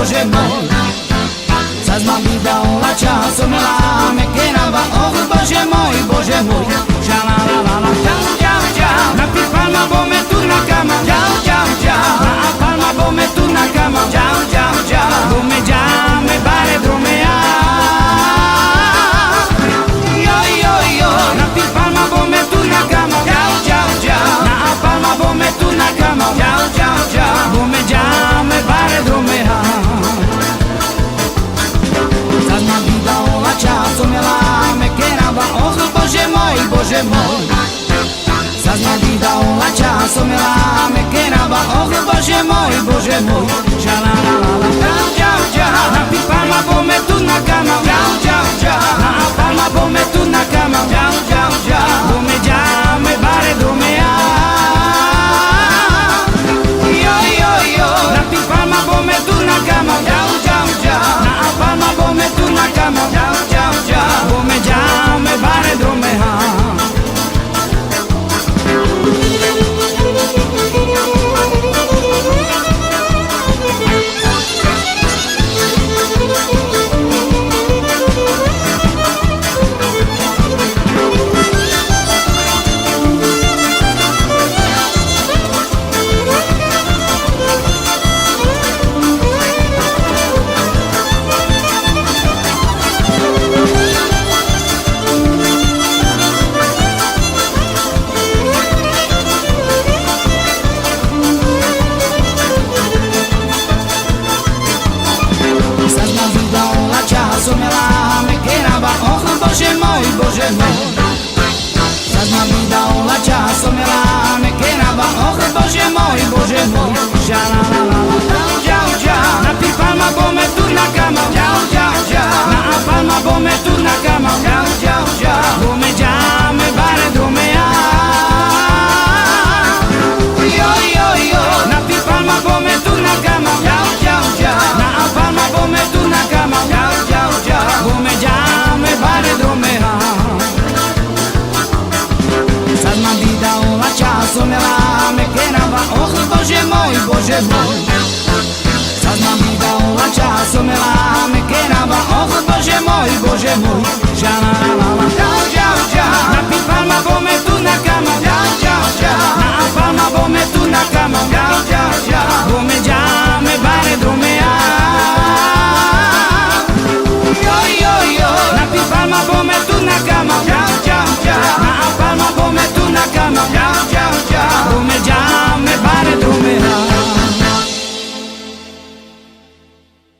Bože môj. Zas ma vydala časom, milá me kenava, Bože môj, šalalalala. Čau, čau, čau, na ty palma bome tu na kama. Čau, čau, čau, na palma bome tu na kama. Čau, čau, čau, bome jame bare dromea. Yo, yo, yo, na ty palma bome tu na kama. Čau, čau, čau, na palma bome tu na kama. Čau, čau, čau, bome jame bare dromea. Zas ma vydala časom, milá me kenava, Bože môj. Zas ma vydala časom, milá me kenava, Bože môj, šalalalala. Čau, čau, čau, na ty palma bome tu na kama. Čau, čau, čau, na palma bome tu na kama. Čau, čau, čau, bome jame bare dromea. Yo, yo, yo, na ty palma bome tu na kama. Čau, čau, čau, na palma bome tu na kama. Čau, čau, čau, bome jame bare dromea. Milá me kenava, Bože môj. Zas ma vydala časom, milá me kenava, Bože môj, šalalalala. Čau, čau, na ty palma bome tu na kama. Čau, čau, čau, na palma bome tu na kama. Čau, čau, čau, bome jame bare dromea. Yo, yo, yo, na ty palma bome tu na kama. Čau, čau, čau, na palma bome tu na kama. Čau, čau, čau, bome jame bare dromea. Zas ma vydala časom, milá me kenava, Bože môj. Zas ma vydala časom, milá me kenava, Bože môj, šalalalala.